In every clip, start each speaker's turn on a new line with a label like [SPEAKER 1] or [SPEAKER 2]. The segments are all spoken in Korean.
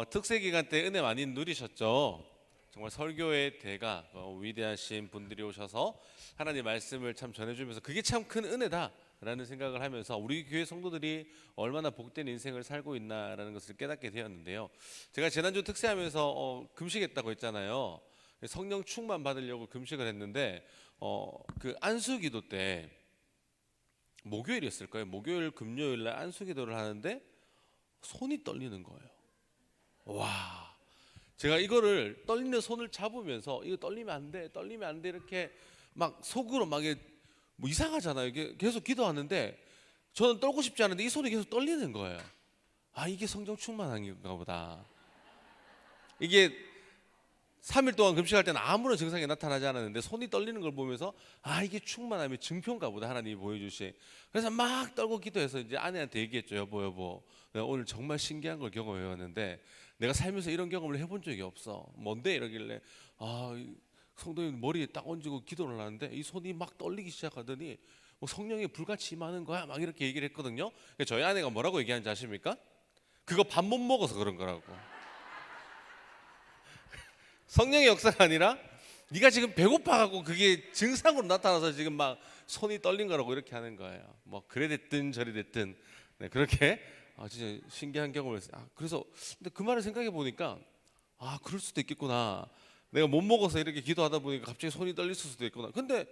[SPEAKER 1] 특세 기간 때 은혜 많이 누리셨죠? 정말 설교의 대가 위대하신 분들이 오셔서 하나님 말씀을 참 전해주면서 그게 참 큰 은혜다라는 생각을 하면서 우리 교회 성도들이 얼마나 복된 인생을 살고 있나라는 것을 깨닫게 되었는데요. 제가 지난주 특세하면서 금식했다고 했잖아요. 성령 충만 받으려고 금식을 했는데 그 안수기도 때 목요일이었을 거예요. 목요일 금요일 날 안수기도를 하는데 손이 떨리는 거예요. 와, 제가 이거를 떨리는 손을 잡으면서 이거 떨리면 안 돼, 떨리면 안 돼 이렇게 막 속으로 막 뭐 이상하잖아요. 이게 계속 기도하는데 저는 떨고 싶지 않은데 이 손이 계속 떨리는 거예요. 아, 이게 성령 충만한가 보다. 이게 3일 동안 금식할 때는 아무런 증상이 나타나지 않았는데 손이 떨리는 걸 보면서 아, 이게 충만함의 증표인가 보다 하나님이 보여주신. 그래서 막 떨고 기도해서 이제 아내한테 얘기했죠. 여보, 내가 오늘 정말 신기한 걸 경험해 왔는데 내가 살면서 이런 경험을 해본 적이 없어. 뭔데? 이러길래 성도님 머리에 딱 얹고 기도를 하는데 이 손이 막 떨리기 시작하더니 뭐 성령이 불같이 임하는 거야 막 이렇게 얘기를 했거든요. 저희 아내가 뭐라고 얘기하는지 아십니까? 그거 밥 못 먹어서 그런 거라고. 성령의 역사가 아니라 네가 지금 배고파갖고 그게 증상으로 나타나서 지금 막 손이 떨린 거라고 이렇게 하는 거예요. 뭐 그래 됐든 저래 됐든 그렇게 진짜 신기한 경험을 했어요. 그래서 근데 그 말을 생각해 보니까 그럴 수도 있겠구나. 내가 못 먹어서 이렇게 기도하다 보니까 갑자기 손이 떨릴 수도 있구나. 근데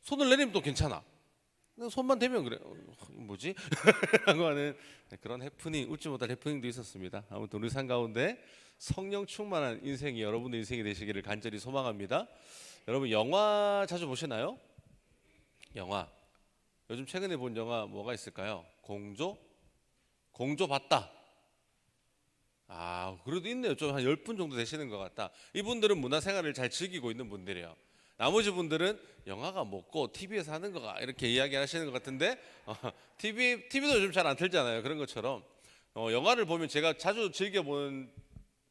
[SPEAKER 1] 손을 내리면 또 괜찮아. 손만 대면 그래. 뭐지? 라고 하는 그런 해프닝, 웃지 못할 해프닝도 있었습니다. 아무튼 우리 삶 가운데 성령 충만한 인생이 여러분의 인생이 되시기를 간절히 소망합니다. 여러분 영화 자주 보시나요? 영화 요즘 최근에 본 영화 뭐가 있을까요? 공조 봤다. 그래도 있네요. 좀 한 10분 정도 되시는 것 같다. 이분들은 문화생활을 잘 즐기고 있는 분들이에요. 나머지 분들은 영화가 뭐고 TV에서 하는 거가 이렇게 이야기하시는 것 같은데 TV도 요즘 잘 안 틀잖아요. 그런 것처럼 영화를 보면 제가 자주 즐겨보는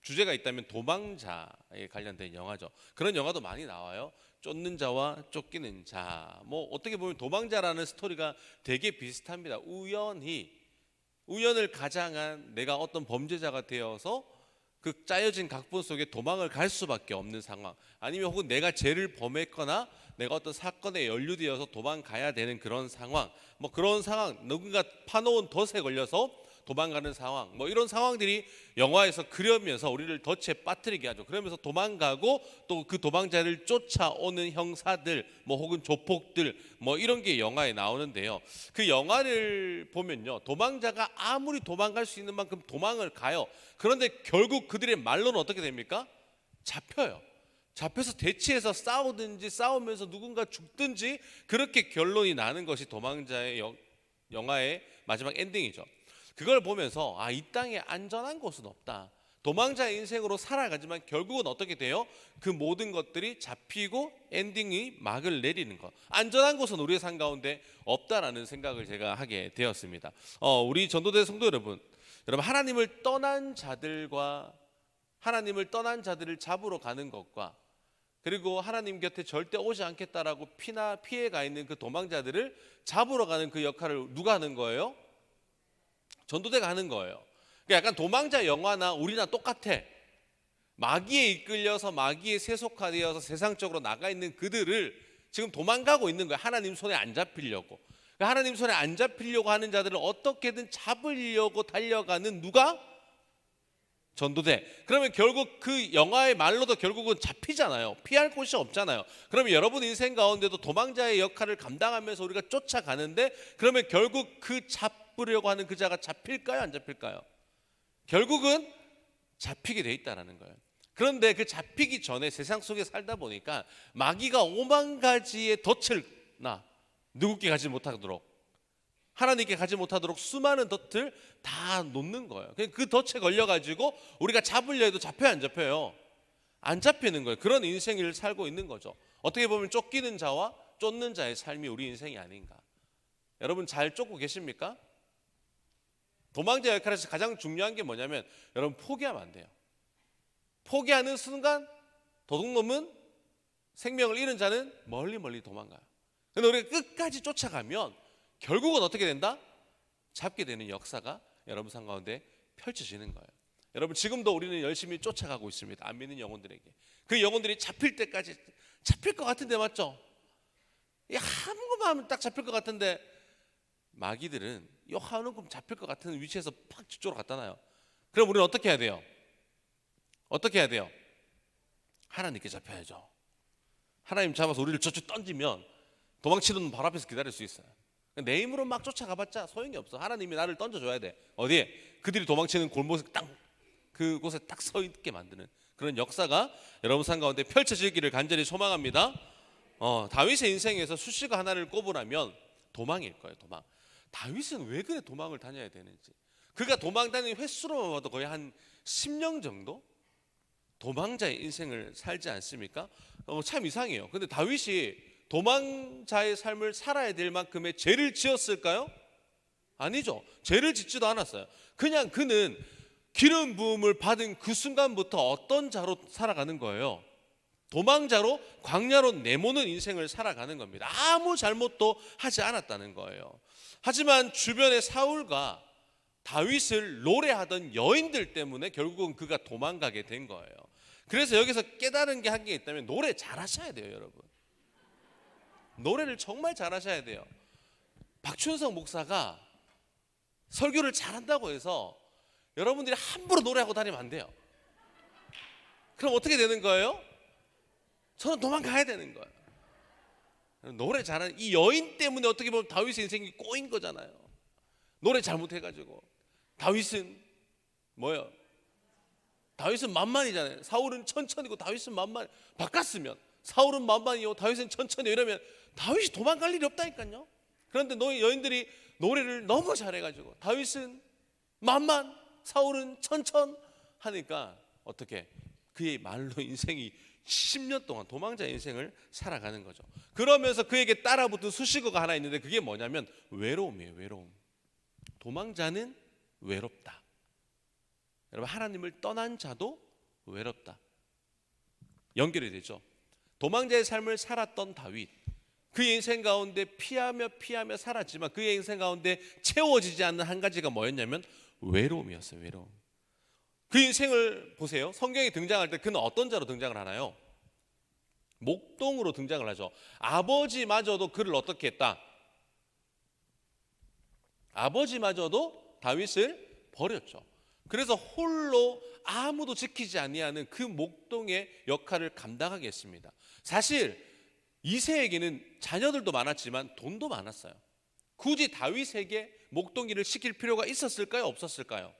[SPEAKER 1] 주제가 있다면 도망자에 관련된 영화죠. 그런 영화도 많이 나와요. 쫓는 자와 쫓기는 자. 뭐 어떻게 보면 도망자라는 스토리가 되게 비슷합니다. 우연을 가장한 내가 어떤 범죄자가 되어서 그 짜여진 각본 속에 도망을 갈 수밖에 없는 상황, 아니면 혹은 내가 죄를 범했거나 내가 어떤 사건에 연루되어서 도망가야 되는 그런 상황, 뭐 그런 상황, 누군가 파놓은 덫에 걸려서 도망가는 상황, 뭐 이런 상황들이 영화에서 그려면서 우리를 덫에 빠뜨리게 하죠. 그러면서 도망가고 또 그 도망자를 쫓아오는 형사들, 뭐 혹은 조폭들, 뭐 이런 게 영화에 나오는데요. 그 영화를 보면요, 도망자가 아무리 도망갈 수 있는 만큼 도망을 가요. 그런데 결국 그들의 말로는 어떻게 됩니까? 잡혀요. 잡혀서 대치해서 싸우면서 누군가 죽든지 그렇게 결론이 나는 것이 도망자의 영화의 마지막 엔딩이죠. 그걸 보면서 이 땅에 안전한 곳은 없다. 도망자의 인생으로 살아가지만 결국은 어떻게 돼요? 그 모든 것들이 잡히고 엔딩이 막을 내리는 것. 안전한 곳은 우리의 삶 가운데 없다라는 생각을 제가 하게 되었습니다. 우리 전도대 성도 여러분, 하나님을 떠난 자들을 잡으러 가는 것과 그리고 하나님 곁에 절대 오지 않겠다라고 피해가 있는 그 도망자들을 잡으러 가는 그 역할을 누가 하는 거예요? 전도대가 하는 거예요. 그러니까 약간 도망자 영화나 우리나 똑같아. 마귀에 이끌려서 마귀에 세속화되어서 세상적으로 나가 있는 그들을 지금 도망가고 있는 거예요. 하나님 손에 안 잡히려고. 그러니까 하나님 손에 안 잡히려고 하는 자들을 어떻게든 잡으려고 달려가는 누가? 전도대. 그러면 결국 그 영화의 말로도 결국은 잡히잖아요. 피할 곳이 없잖아요. 그러면 여러분 인생 가운데도 도망자의 역할을 감당하면서 우리가 쫓아가는데, 그러면 결국 그 잡으려고 하는 그 자가 잡힐까요? 안 잡힐까요? 결국은 잡히게 돼 있다라는 거예요. 그런데 그 잡히기 전에 세상 속에 살다 보니까 마귀가 5만 가지의 덫을 누구께 가지 못하도록, 하나님께 가지 못하도록 수많은 덫을 다 놓는 거예요. 그 덫에 걸려가지고 우리가 잡으려 해도 잡혀요, 안 잡혀요? 안 잡히는 거예요. 그런 인생을 살고 있는 거죠. 어떻게 보면 쫓기는 자와 쫓는 자의 삶이 우리 인생이 아닌가. 여러분 잘 쫓고 계십니까? 도망자 역할에서 가장 중요한 게 뭐냐면 여러분 포기하면 안 돼요. 포기하는 순간 도둑놈은, 생명을 잃은 자는 멀리 도망가요. 그런데 우리가 끝까지 쫓아가면 결국은 어떻게 된다? 잡게 되는 역사가 여러분 삶 가운데 펼쳐지는 거예요. 여러분 지금도 우리는 열심히 쫓아가고 있습니다. 안 믿는 영혼들에게. 그 영혼들이 잡힐 때까지 잡힐 것 같은데, 맞죠? 한 것만 하면 딱 잡힐 것 같은데, 마귀들은 이 한 움큼 잡힐 것 같은 위치에서 팍 저쪽으로 갖다 놔요. 그럼 우리는 어떻게 해야 돼요? 어떻게 해야 돼요? 하나님께 잡혀야죠. 하나님 잡아서 우리를 저쪽 던지면 도망치는 놈 바로 앞에서 기다릴 수 있어요. 내 힘으로 막 쫓아가봤자 소용이 없어. 하나님이 나를 던져줘야 돼. 어디에? 그들이 도망치는 골목에 딱 그곳에 딱 서 있게 만드는 그런 역사가 여러분 삶 가운데 펼쳐지기를 간절히 소망합니다. 다윗의 인생에서 수식어 하나를 꼽으라면 도망일 거예요. 도망. 다윗은 왜 그래 도망을 다녀야 되는지. 그가 도망 다니는 횟수로만 봐도 거의 한 10년 정도 도망자의 인생을 살지 않습니까? 참 이상해요. 근데 다윗이 도망자의 삶을 살아야 될 만큼의 죄를 지었을까요? 아니죠. 죄를 짓지도 않았어요. 그냥 그는 기름 부음을 받은 그 순간부터 어떤 자로 살아가는 거예요? 도망자로 광야로 내모는 인생을 살아가는 겁니다. 아무 잘못도 하지 않았다는 거예요. 하지만 주변의 사울과 다윗을 노래하던 여인들 때문에 결국은 그가 도망가게 된 거예요. 그래서 여기서 깨달은 게 한 개 있다면 노래 잘하셔야 돼요, 여러분. 노래를 정말 잘하셔야 돼요. 박춘성 목사가 설교를 잘한다고 해서 여러분들이 함부로 노래하고 다니면 안 돼요. 그럼 어떻게 되는 거예요? 저는 도망가야 되는 거예요. 노래 잘하는 이 여인 때문에 어떻게 보면 다윗의 인생이 꼬인 거잖아요. 노래 잘못해가지고. 다윗은 뭐예요? 다윗은 만만이잖아요. 사울은 천천히고 다윗은 만만. 바꿨으면 사울은 만만이요 다윗은 천천히 이러면 다윗이 도망갈 일이 없다니까요. 그런데 너희 여인들이 노래를 너무 잘해가지고 다윗은 만만, 사울은 천천 하니까 어떻게 그의 말로 인생이 10년 동안 도망자 인생을 살아가는 거죠. 그러면서 그에게 따라붙은 수식어가 하나 있는데 그게 뭐냐면 외로움이에요. 외로움. 도망자는 외롭다. 여러분 하나님을 떠난 자도 외롭다. 연결이 되죠. 도망자의 삶을 살았던 다윗, 그의 인생 가운데 피하며 살았지만 그의 인생 가운데 채워지지 않는 한 가지가 뭐였냐면 외로움이었어요. 외로움. 그 인생을 보세요. 성경에 등장할 때 그는 어떤 자로 등장을 하나요? 목동으로 등장을 하죠. 아버지마저도 그를 어떻게 했다? 아버지마저도 다윗을 버렸죠. 그래서 홀로 아무도 지키지 아니하는 그 목동의 역할을 감당하게 했습니다. 사실 이새에게는 자녀들도 많았지만 돈도 많았어요. 굳이 다윗에게 목동일을 시킬 필요가 있었을까요? 없었을까요?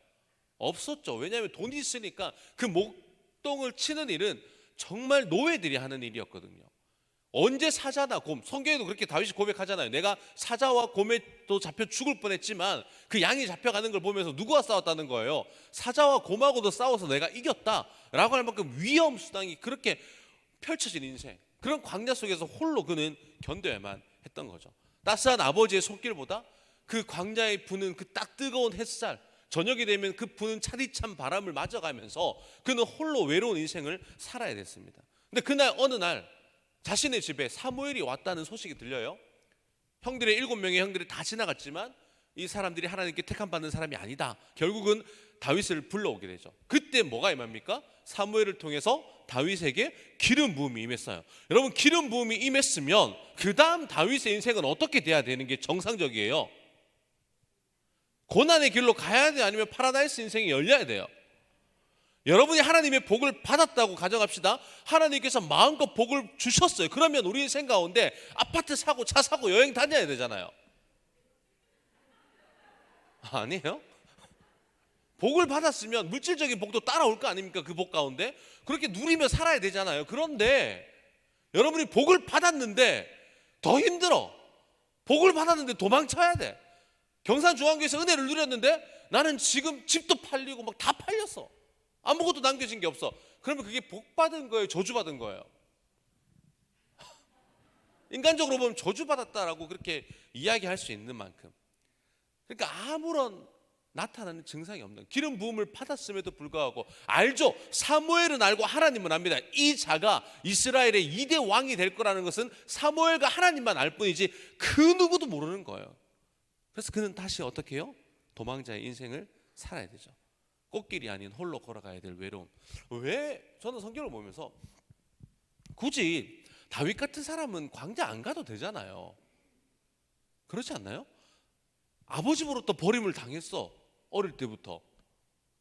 [SPEAKER 1] 없었죠. 왜냐하면 돈이 있으니까 그 목동을 치는 일은 정말 노예들이 하는 일이었거든요. 언제 사자나 곰, 성경에도 그렇게 다윗이 고백하잖아요. 내가 사자와 곰에도 잡혀 죽을 뻔했지만 그 양이 잡혀가는 걸 보면서 누구와 싸웠다는 거예요? 사자와 곰하고도 싸워서 내가 이겼다라고 할 만큼 위험 수당이 그렇게 펼쳐진 인생, 그런 광야 속에서 홀로 그는 견뎌야만 했던 거죠. 따스한 아버지의 손길보다 그 광야에 부는 그 딱 뜨거운 햇살, 저녁이 되면 그 부는 차디찬 바람을 맞아가면서 그는 홀로 외로운 인생을 살아야 됐습니다. 근데 그날 어느 날 자신의 집에 사무엘이 왔다는 소식이 들려요. 형들의 7명의 형들이 다 지나갔지만 이 사람들이 하나님께 택함받는 사람이 아니다. 결국은 다윗을 불러오게 되죠. 그때 뭐가 임합니까? 사무엘을 통해서 다윗에게 기름 부음이 임했어요. 여러분 기름 부음이 임했으면 그 다음 다윗의 인생은 어떻게 돼야 되는 게 정상적이에요? 고난의 길로 가야 돼요? 아니면 파라다이스 인생이 열려야 돼요? 여러분이 하나님의 복을 받았다고 가정합시다. 하나님께서 마음껏 복을 주셨어요. 그러면 우리 인생 가운데 아파트 사고 차 사고 여행 다녀야 되잖아요. 아니에요? 복을 받았으면 물질적인 복도 따라올 거 아닙니까? 그 복 가운데 그렇게 누리며 살아야 되잖아요. 그런데 여러분이 복을 받았는데 더 힘들어. 복을 받았는데 도망쳐야 돼. 경산중앙교회에서 은혜를 누렸는데 나는 지금 집도 팔리고 막 다 팔렸어. 아무것도 남겨진 게 없어. 그러면 그게 복 받은 거예요? 저주 받은 거예요? 인간적으로 보면 저주 받았다라고 그렇게 이야기할 수 있는 만큼, 그러니까 아무런 나타나는 증상이 없는, 기름 부음을 받았음에도 불구하고 알죠. 사무엘은 알고 하나님은 압니다. 이 자가 이스라엘의 2대 왕이 될 거라는 것은 사무엘과 하나님만 알 뿐이지 그 누구도 모르는 거예요. 그래서 그는 다시 어떻게 해요? 도망자의 인생을 살아야 되죠. 꽃길이 아닌 홀로 걸어가야 될 외로움. 왜 저는 성경을 보면서 굳이 다윗 같은 사람은 광야 안 가도 되잖아요. 그렇지 않나요? 아버지로부터 버림을 당했어. 어릴 때부터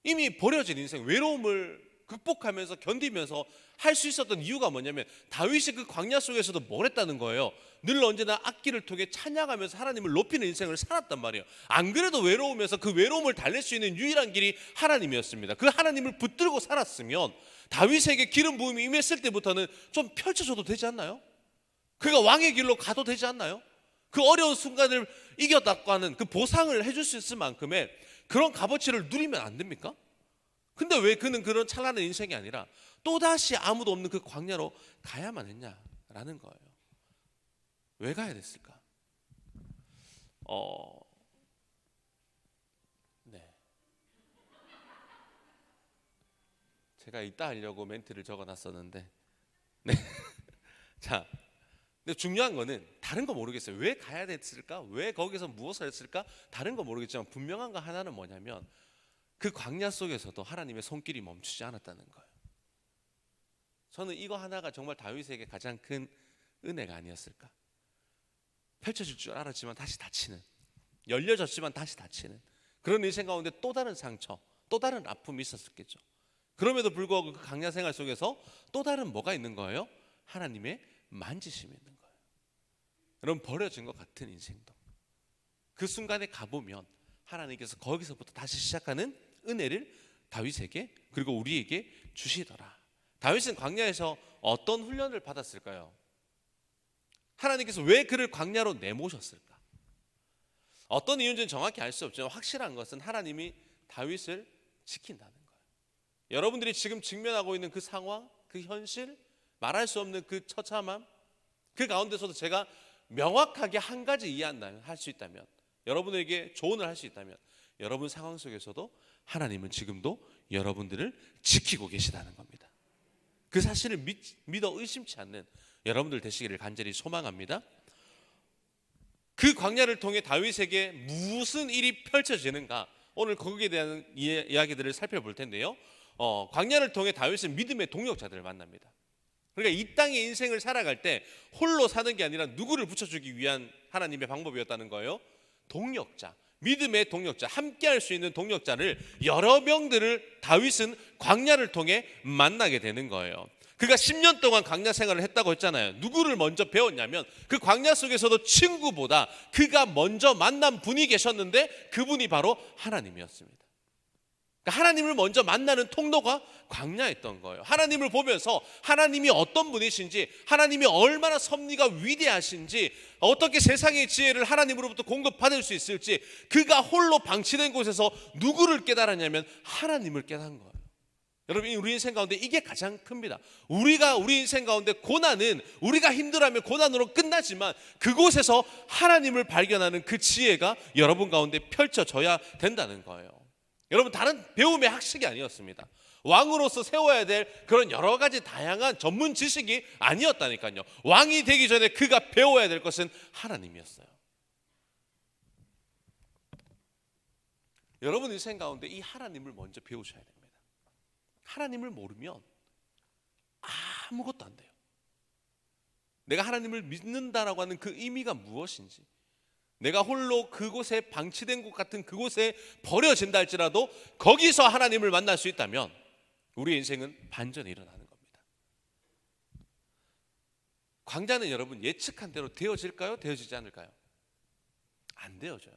[SPEAKER 1] 이미 버려진 인생, 외로움을 극복하면서 견디면서 할 수 있었던 이유가 뭐냐면 다윗이 그 광야 속에서도 뭘 했다는 거예요. 늘 언제나 악기를 통해 찬양하면서 하나님을 높이는 인생을 살았단 말이에요. 안 그래도 외로우면서 그 외로움을 달랠 수 있는 유일한 길이 하나님이었습니다. 그 하나님을 붙들고 살았으면 다윗에게 기름 부음이 임했을 때부터는 좀 펼쳐줘도 되지 않나요? 그가 왕의 길로 가도 되지 않나요? 그 어려운 순간을 이겼다고 하는 그 보상을 해줄 수 있을 만큼의 그런 값어치를 누리면 안 됩니까? 근데 왜 그는 그런 찬란한 인생이 아니라 또다시 아무도 없는 그 광야로 가야만 했냐라는 거예요. 왜 가야 됐을까? 네. 제가 이따 하려고 멘트를 적어놨었는데, 네. 자, 근데 중요한 거는 다른 거 모르겠어요. 왜 가야 됐을까? 왜 거기서 무엇을 했을까? 다른 거 모르겠지만 분명한 거 하나는 뭐냐면 그 광야 속에서도 하나님의 손길이 멈추지 않았다는 거예요. 저는 이거 하나가 정말 다윗에게 가장 큰 은혜가 아니었을까? 펼쳐질 줄 알았지만 다시 닫히는, 열려졌지만 다시 닫히는 그런 인생 가운데 또 다른 상처, 또 다른 아픔이 있었겠죠. 그럼에도 불구하고 그 광야 생활 속에서 또 다른 뭐가 있는 거예요? 하나님의 만지심이 있는 거예요. 여러분, 버려진 것 같은 인생도 그 순간에 가보면 하나님께서 거기서부터 다시 시작하는 은혜를 다윗에게 그리고 우리에게 주시더라. 다윗은 광야에서 어떤 훈련을 받았을까요? 하나님께서 왜 그를 광야로 내모셨을까? 어떤 이유인지는 정확히 알 수 없지만 확실한 것은 하나님이 다윗을 지킨다는 거예요. 여러분들이 지금 직면하고 있는 그 상황, 그 현실, 말할 수 없는 그 처참함, 그 가운데서도 제가 명확하게 한 가지 이해한다면, 할 수 있다면, 여러분에게 조언을 할 수 있다면, 여러분 상황 속에서도 하나님은 지금도 여러분들을 지키고 계시다는 겁니다. 그 사실을 믿어 의심치 않는 여러분들 되시기를 간절히 소망합니다. 그 광야를 통해 다윗에게 무슨 일이 펼쳐지는가, 오늘 거기에 대한 이야기들을 살펴볼 텐데요. 광야를 통해 다윗은 믿음의 동력자들을 만납니다. 그러니까 이 땅의 인생을 살아갈 때 홀로 사는 게 아니라 누구를 붙여주기 위한 하나님의 방법이었다는 거예요. 동력자, 믿음의 동력자, 함께할 수 있는 동력자를 여러 명들을 다윗은 광야를 통해 만나게 되는 거예요. 그가 10년 동안 광야 생활을 했다고 했잖아요. 누구를 먼저 배웠냐면 그 광야 속에서도 친구보다 그가 먼저 만난 분이 계셨는데 그분이 바로 하나님이었습니다. 그러니까 하나님을 먼저 만나는 통로가 광야였던 거예요. 하나님을 보면서 하나님이 어떤 분이신지, 하나님이 얼마나 섭리가 위대하신지, 어떻게 세상의 지혜를 하나님으로부터 공급받을 수 있을지, 그가 홀로 방치된 곳에서 누구를 깨달았냐면 하나님을 깨달은 거예요. 여러분, 우리 인생 가운데 이게 가장 큽니다. 우리 인생 가운데 고난은 우리가 힘들어하면 고난으로 끝나지만 그곳에서 하나님을 발견하는 그 지혜가 여러분 가운데 펼쳐져야 된다는 거예요. 여러분, 다른 배움의 학식이 아니었습니다. 왕으로서 세워야 될 그런 여러 가지 다양한 전문 지식이 아니었다니까요. 왕이 되기 전에 그가 배워야 될 것은 하나님이었어요. 여러분 인생 가운데 이 하나님을 먼저 배우셔야 됩니다. 하나님을 모르면 아무것도 안 돼요. 내가 하나님을 믿는다라고 하는 그 의미가 무엇인지, 내가 홀로 그곳에 방치된 곳 같은 그곳에 버려진다 할지라도 거기서 하나님을 만날 수 있다면 우리 인생은 반전이 일어나는 겁니다. 광야는 여러분 예측한 대로 되어질까요? 되어지지 않을까요? 안 되어져요.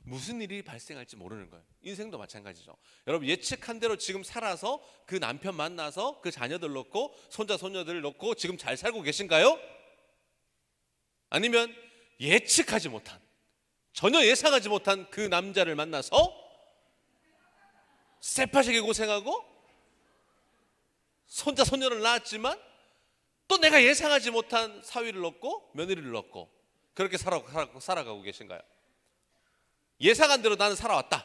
[SPEAKER 1] 무슨 일이 발생할지 모르는 거예요. 인생도 마찬가지죠. 여러분, 예측한 대로 지금 살아서 그 남편 만나서 그 자녀들 놓고 손자 손녀들을 놓고 지금 잘 살고 계신가요? 아니면 예측하지 못한, 전혀 예상하지 못한 그 남자를 만나서 쎄파시게 고생하고 손자 손녀를 낳았지만 또 내가 예상하지 못한 사위를 놓고 며느리를 놓고 그렇게 살아가고 계신가요? 예상한 대로 나는 살아왔다.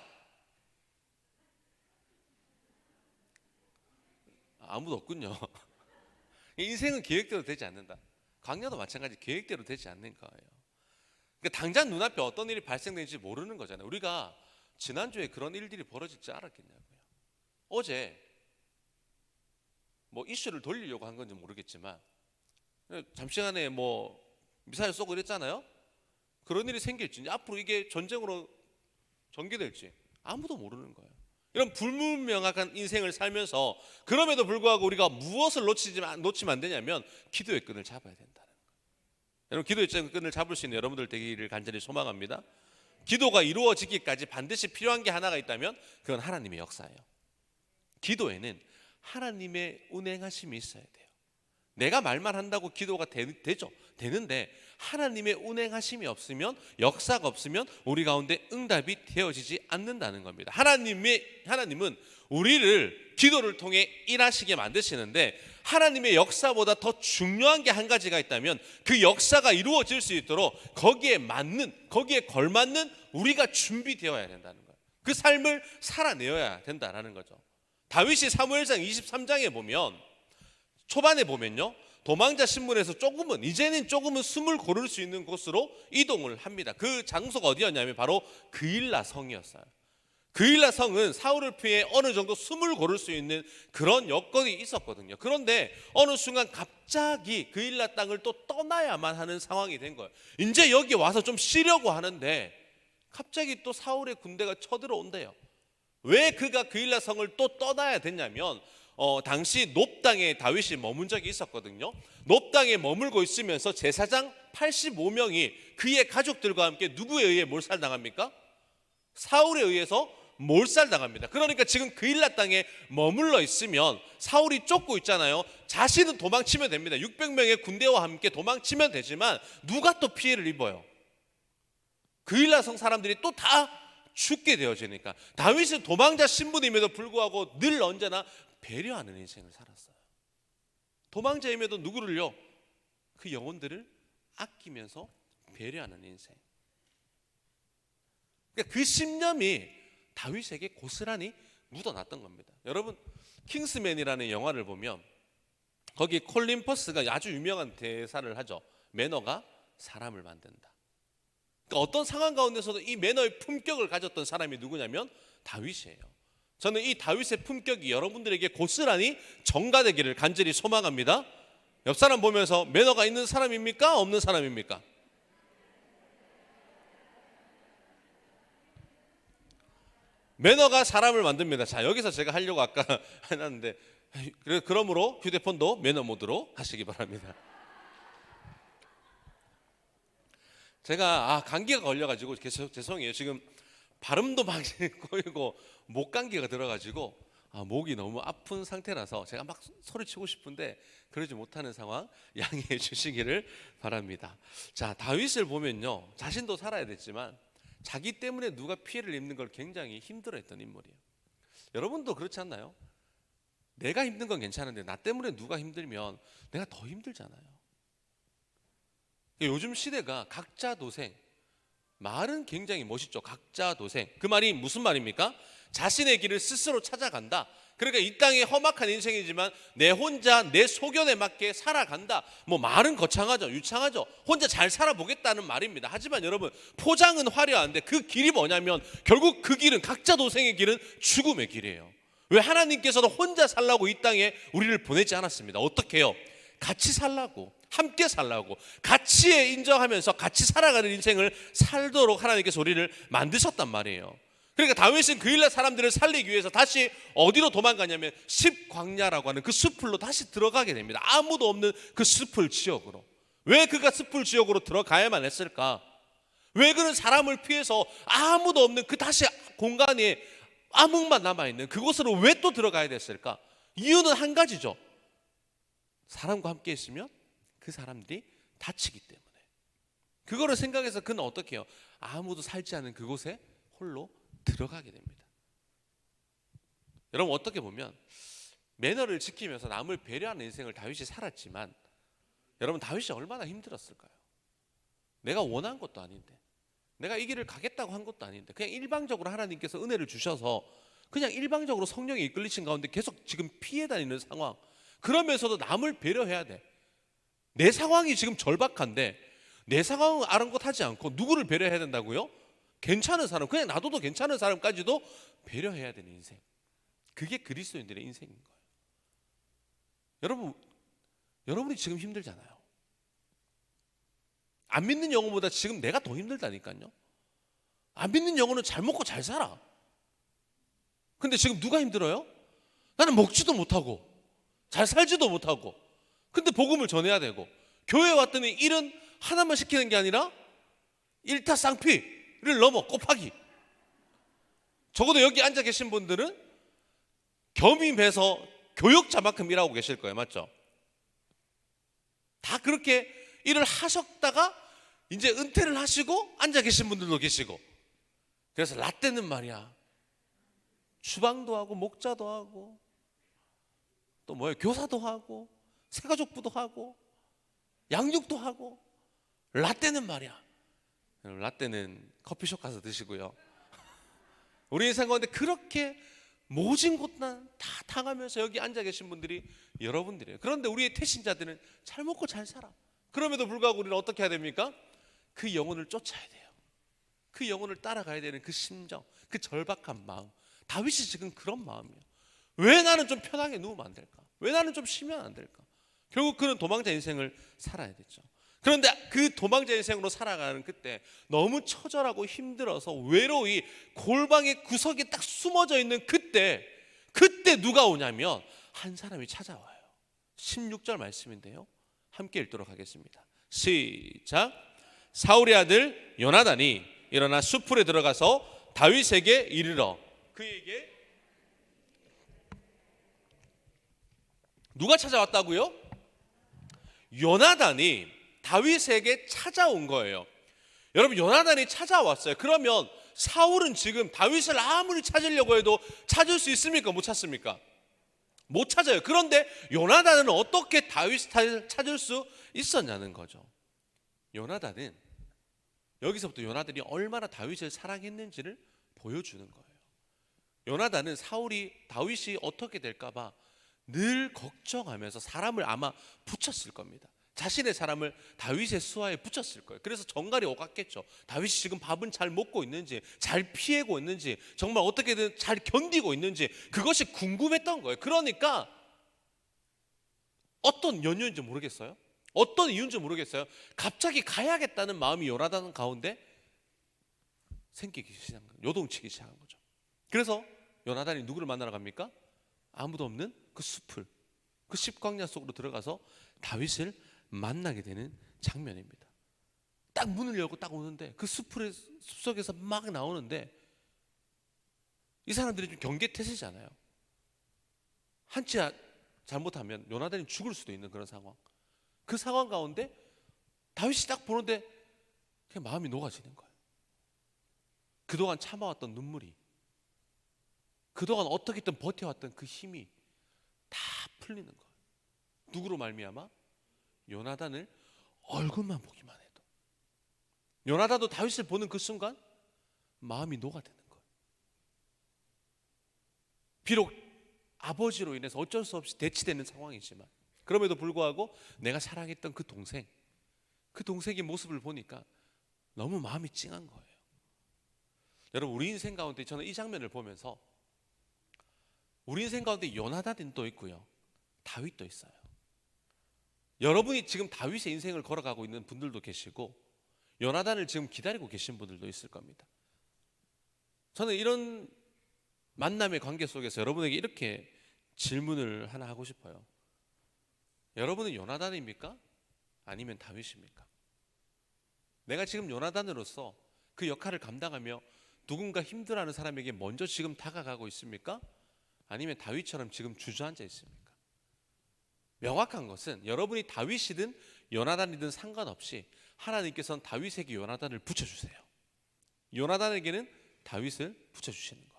[SPEAKER 1] 아무도 없군요. 인생은 계획대로 되지 않는다. 광야도 마찬가지, 계획대로 되지 않는 거예요. 그러니까 당장 눈앞에 어떤 일이 발생되는지 모르는 거잖아요. 우리가 지난주에 그런 일들이 벌어질 줄 알았겠냐고요. 어제 뭐 이슈를 돌리려고 한 건지 모르겠지만 잠시간에 뭐 미사일 쏘고 이랬잖아요. 그런 일이 생길지, 앞으로 이게 전쟁으로 전개될지 아무도 모르는 거예요. 이런 불분명한 인생을 살면서 그럼에도 불구하고 우리가 무엇을 놓치면 안 되냐면 기도의 끈을 잡아야 된다는 거예요. 여러분, 기도의 끈을 잡을 수 있는 여러분들 되기를 간절히 소망합니다. 기도가 이루어지기까지 반드시 필요한 게 하나가 있다면 그건 하나님의 역사예요. 기도에는 하나님의 운행하심이 있어야 돼요. 내가 말만 한다고 기도가 되죠. 되는데 하나님의 운행하심이 없으면, 역사가 없으면 우리 가운데 응답이 되어지지 않는다는 겁니다. 하나님은 우리를 기도를 통해 일하시게 만드시는데 하나님의 역사보다 더 중요한 게 한 가지가 있다면 그 역사가 이루어질 수 있도록 거기에 걸맞는 우리가 준비되어야 된다는 거예요. 그 삶을 살아내어야 된다는 거죠. 다윗이 사무엘상 23장에 보면, 초반에 보면요, 도망자 신분에서 이제는 조금은 숨을 고를 수 있는 곳으로 이동을 합니다. 그 장소가 어디였냐면 바로 그일라 성이었어요. 그일라 성은 사울을 피해 어느 정도 숨을 고를 수 있는 그런 여건이 있었거든요. 그런데 어느 순간 갑자기 그일라 땅을 또 떠나야만 하는 상황이 된 거예요. 이제 여기 와서 좀 쉬려고 하는데 갑자기 또 사울의 군대가 쳐들어온대요. 왜 그가 그일라 성을 또 떠나야 됐냐면 당시 놉당에 다윗이 머문 적이 있었거든요. 놉당에 머물고 있으면서 제사장 85명이 그의 가족들과 함께 누구에 의해 몰살당합니까? 사울에 의해서 몰살당합니다. 그러니까 지금 그일라 땅에 머물러 있으면 사울이 쫓고 있잖아요. 자신은 도망치면 됩니다. 600명의 군대와 함께 도망치면 되지만 누가 또 피해를 입어요? 그일라 성 사람들이 또 다 죽게 되어지니까 다윗은 도망자 신분임에도 불구하고 늘 언제나 배려하는 인생을 살았어요. 도망자임에도 누구를요? 그 영혼들을 아끼면서 배려하는 인생. 그러니까 그 신념이 다윗에게 고스란히 묻어났던 겁니다. 여러분, 킹스맨이라는 영화를 보면 거기 콜린 퍼스가 아주 유명한 대사를 하죠. 매너가 사람을 만든다. 그러니까 어떤 상황 가운데서도 이 매너의 품격을 가졌던 사람이 누구냐면 다윗이에요. 저는 이 다윗의 품격이 여러분들에게 고스란히 전가되기를 간절히 소망합니다. 옆 사람 보면서 매너가 있는 사람입니까? 없는 사람입니까? 매너가 사람을 만듭니다. 자, 여기서 제가 하려고 아까 해놨는데, 그러므로 휴대폰도 매너 모드로 하시기 바랍니다. 제가 감기가 걸려가지고 죄송해요. 지금 발음도 막 꼬이고 목 감기가 들어가지고 목이 너무 아픈 상태라서 제가 막 소리치고 싶은데 그러지 못하는 상황 양해해 주시기를 바랍니다. 자, 다윗을 보면요, 자신도 살아야 됐지만 자기 때문에 누가 피해를 입는 걸 굉장히 힘들어했던 인물이에요. 여러분도 그렇지 않나요? 내가 힘든 건 괜찮은데 나 때문에 누가 힘들면 내가 더 힘들잖아요. 요즘 시대가 각자도생, 말은 굉장히 멋있죠. 각자도생. 그 말이 무슨 말입니까? 자신의 길을 스스로 찾아간다. 그러니까 이 땅에 험악한 인생이지만 내 혼자 내 소견에 맞게 살아간다. 뭐 말은 거창하죠. 유창하죠. 혼자 잘 살아보겠다는 말입니다. 하지만 여러분, 포장은 화려한데 그 길이 뭐냐면 결국 그 길은, 각자도생의 길은 죽음의 길이에요. 왜? 하나님께서도 혼자 살라고 이 땅에 우리를 보내지 않았습니다. 어떻게 해요? 같이 살라고, 함께 살라고, 같이 인정하면서 같이 살아가는 인생을 살도록 하나님께서 우리를 만드셨단 말이에요. 그러니까 다윗은 그일라 사람들을 살리기 위해서 다시 어디로 도망가냐면 십광야라고 하는 그 숲으로 다시 들어가게 됩니다. 아무도 없는 그 숲을 지역으로. 왜 그가 숲을 지역으로 들어가야만 했을까? 왜 그는 사람을 피해서 아무도 없는 그 다시 공간에 암흑만 남아있는 그곳으로 왜 또 들어가야 됐을까? 이유는 한 가지죠. 사람과 함께 있으면 그 사람들이 다치기 때문에. 그거를 생각해서 그는 어떻게 해요? 아무도 살지 않은 그곳에 홀로 들어가게 됩니다. 여러분, 어떻게 보면 매너를 지키면서 남을 배려하는 인생을 다윗이 살았지만 여러분, 다윗이 얼마나 힘들었을까요? 내가 원한 것도 아닌데, 내가 이 길을 가겠다고 한 것도 아닌데 그냥 일방적으로 하나님께서 은혜를 주셔서 그냥 일방적으로 성령이 이끌리신 가운데 계속 지금 피해 다니는 상황. 그러면서도 남을 배려해야 돼. 내 상황이 지금 절박한데 내 상황은 아랑곳하지 않고 누구를 배려해야 된다고요? 괜찮은 사람, 그냥 놔둬도 괜찮은 사람까지도 배려해야 되는 인생. 그게 그리스도인들의 인생인 거예요. 여러분이 지금 힘들잖아요. 안 믿는 영혼보다 지금 내가 더 힘들다니까요. 안 믿는 영혼은 잘 먹고 잘 살아. 근데 지금 누가 힘들어요? 나는 먹지도 못하고 잘 살지도 못하고, 근데 복음을 전해야 되고, 교회에 왔더니 일은 하나만 시키는 게 아니라 일타쌍피를 넘어 곱하기. 적어도 여기 앉아 계신 분들은 겸임해서 교역자만큼 일하고 계실 거예요. 맞죠? 다 그렇게 일을 하셨다가 이제 은퇴를 하시고 앉아 계신 분들도 계시고. 그래서 라떼는 말이야, 주방도 하고 목자도 하고 또 뭐예요, 교사도 하고 새가족부도 하고 양육도 하고. 라떼는 말이야, 라떼는 커피숍 가서 드시고요. 우리 인생 가운데 그렇게 모진 고난 다 당하면서 여기 앉아 계신 분들이 여러분들이에요. 그런데 우리의 태신자들은 잘 먹고 잘 살아. 그럼에도 불구하고 우리는 어떻게 해야 됩니까? 그 영혼을 쫓아야 돼요. 그 영혼을 따라가야 되는 그 심정, 그 절박한 마음. 다윗이 지금 그런 마음이에요. 왜 나는 좀 편하게 누우면 안 될까? 왜 나는 좀 쉬면 안 될까? 결국 그는 도망자 인생을 살아야 됐죠. 그런데 그 도망자 인생으로 살아가는 그때 너무 처절하고 힘들어서 외로이 골방의 구석에 딱 숨어져 있는 그때 누가 오냐면 한 사람이 찾아와요. 16절 말씀인데요, 함께 읽도록 하겠습니다. 시작. 사울의 아들 요나단이 일어나 숲풀에 들어가서 다윗에게 이르러 그에게. 누가 찾아왔다고요? 요나단이 다윗에게 찾아온 거예요. 여러분, 요나단이 찾아왔어요. 그러면 사울은 지금 다윗을 아무리 찾으려고 해도 찾을 수 있습니까? 못 찾습니까? 못 찾아요. 그런데 요나단은 어떻게 다윗을 찾을 수 있었냐는 거죠. 요나단은 여기서부터 요나단이 얼마나 다윗을 사랑했는지를 보여주는 거예요. 요나단은 다윗이 어떻게 될까 봐 늘 걱정하면서 사람을 아마 붙였을 겁니다. 자신의 사람을 다윗의 수하에 붙였을 거예요. 그래서 정갈이 오갔겠죠. 다윗이 지금 밥은 잘 먹고 있는지, 잘 피하고 있는지, 정말 어떻게든 잘 견디고 있는지, 그것이 궁금했던 거예요. 그러니까 어떤 연유인지 모르겠어요. 어떤 이유인지 모르겠어요. 갑자기 가야겠다는 마음이 요나단 가운데 생기기 시작한 거예요. 요동치기 시작한 거죠. 그래서 요나단이 누구를 만나러 갑니까? 아무도 없는 그 숲을, 그 씹광야 속으로 들어가서 다윗을 만나게 되는 장면입니다. 딱 문을 열고 딱 오는데 그 숲속에서 막 나오는데 이 사람들이 좀 경계태세잖아요. 한치 잘못하면 요나단이 죽을 수도 있는 그런 상황. 그 상황 가운데 다윗이 딱 보는데 그냥 마음이 녹아지는 거예요. 그동안 참아왔던 눈물이, 그동안 어떻게든 버텨왔던 그 힘이 다 풀리는 거예요. 누구로 말미암아? 요나단을 얼굴만 보기만 해도. 요나단도 다윗을 보는 그 순간 마음이 녹아드는 거예요. 비록 아버지로 인해서 어쩔 수 없이 대치되는 상황이지만 그럼에도 불구하고 내가 사랑했던 그 동생의 모습을 보니까 너무 마음이 찡한 거예요. 여러분, 우리 인생 가운데 저는 이 장면을 보면서 우리 인생 가운데 요나단도 있고요, 다윗도 있어요. 여러분이 지금 다윗의 인생을 걸어가고 있는 분들도 계시고 요나단을 지금 기다리고 계신 분들도 있을 겁니다. 저는 이런 만남의 관계 속에서 여러분에게 이렇게 질문을 하나 하고 싶어요. 여러분은 요나단입니까? 아니면 다윗입니까? 내가 지금 요나단으로서 그 역할을 감당하며 누군가 힘들어하는 사람에게 먼저 지금 다가가고 있습니까? 아니면 다윗처럼 지금 주저앉아 있습니까? 명확한 것은 여러분이 다윗이든 요나단이든 상관없이 하나님께서는 다윗에게 요나단을 붙여주세요. 요나단에게는 다윗을 붙여주시는 거예요.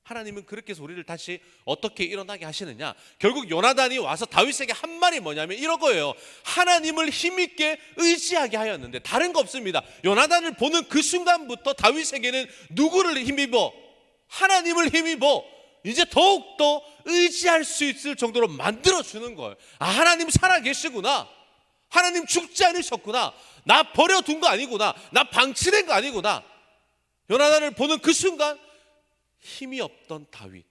[SPEAKER 1] 하나님은 그렇게 해서 우리를 다시 어떻게 일어나게 하시느냐, 결국 요나단이 와서 다윗에게 한 말이 뭐냐면 이런 거예요. 하나님을 힘있게 의지하게 하였는데, 다른 거 없습니다. 요나단을 보는 그 순간부터 다윗에게는 누구를 힘입어? 하나님을 힘입어 이제 더욱더 의지할 수 있을 정도로 만들어주는 거예요. 아, 하나님 살아계시구나, 하나님 죽지 않으셨구나, 나 버려둔 거 아니구나, 나 방치된 거 아니구나. 요나단을 보는 그 순간 힘이 없던 다윗,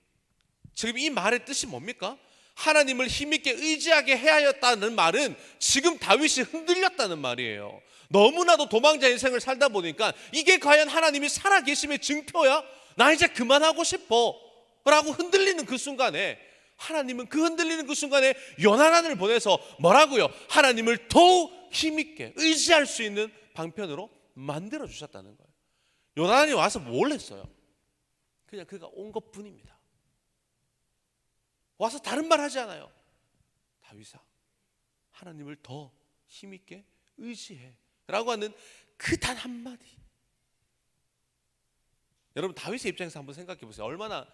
[SPEAKER 1] 지금 이 말의 뜻이 뭡니까? 하나님을 힘있게 의지하게 해야 했다는 말은 지금 다윗이 흔들렸다는 말이에요. 너무나도 도망자 인생을 살다 보니까 이게 과연 하나님이 살아계심의 증표야? 나 이제 그만하고 싶어 라고 흔들리는 그 순간에 하나님은 그 흔들리는 그 순간에 요나단을 보내서 뭐라고요? 하나님을 더욱 힘있게 의지할 수 있는 방편으로 만들어 주셨다는 거예요. 요나단이 와서 뭘 했어요? 그냥 그가 온 것뿐입니다. 와서 다른 말 하지 않아요. 다윗아, 하나님을 더 힘있게 의지해 라고 하는 그 단 한마디. 여러분, 다윗의 입장에서 한번 생각해 보세요. 얼마나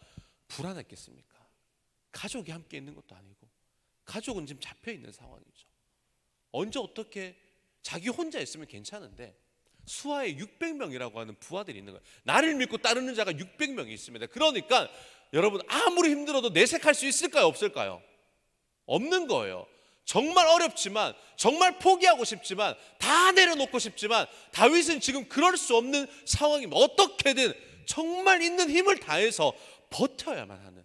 [SPEAKER 1] 불안했겠습니까? 가족이 함께 있는 것도 아니고 가족은 지금 잡혀 있는 상황이죠. 언제 어떻게 자기 혼자 있으면 괜찮은데 수하에 600명이라고 하는 부하들이 있는 거예요. 나를 믿고 따르는 자가 600명이 있습니다. 그러니까 여러분, 아무리 힘들어도 내색할 수 있을까요? 없을까요? 없는 거예요. 정말 어렵지만, 정말 포기하고 싶지만, 다 내려놓고 싶지만 다윗은 지금 그럴 수 없는 상황입니다. 어떻게든 정말 있는 힘을 다해서 버텨야만 하는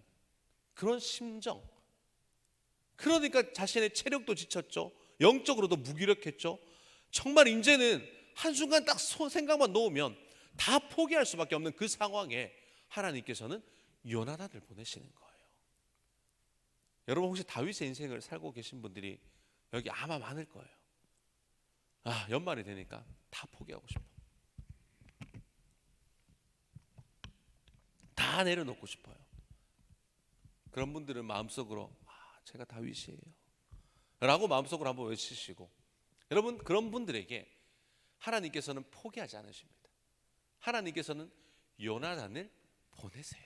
[SPEAKER 1] 그런 심정. 그러니까 자신의 체력도 지쳤죠. 영적으로도 무기력했죠. 정말 이제는 한순간 딱 생각만 놓으면 다 포기할 수밖에 없는 그 상황에 하나님께서는 요나단을 보내시는 거예요. 여러분, 혹시 다윗의 인생을 살고 계신 분들이 여기 아마 많을 거예요. 아, 연말이 되니까 다 포기하고 싶어. 다 내려놓고 싶어요. 그런 분들은 마음속으로 제가 다윗이에요 라고 마음속으로 한번 외치시고, 여러분, 그런 분들에게 하나님께서는 포기하지 않으십니다. 하나님께서는 요나단을 보내세요.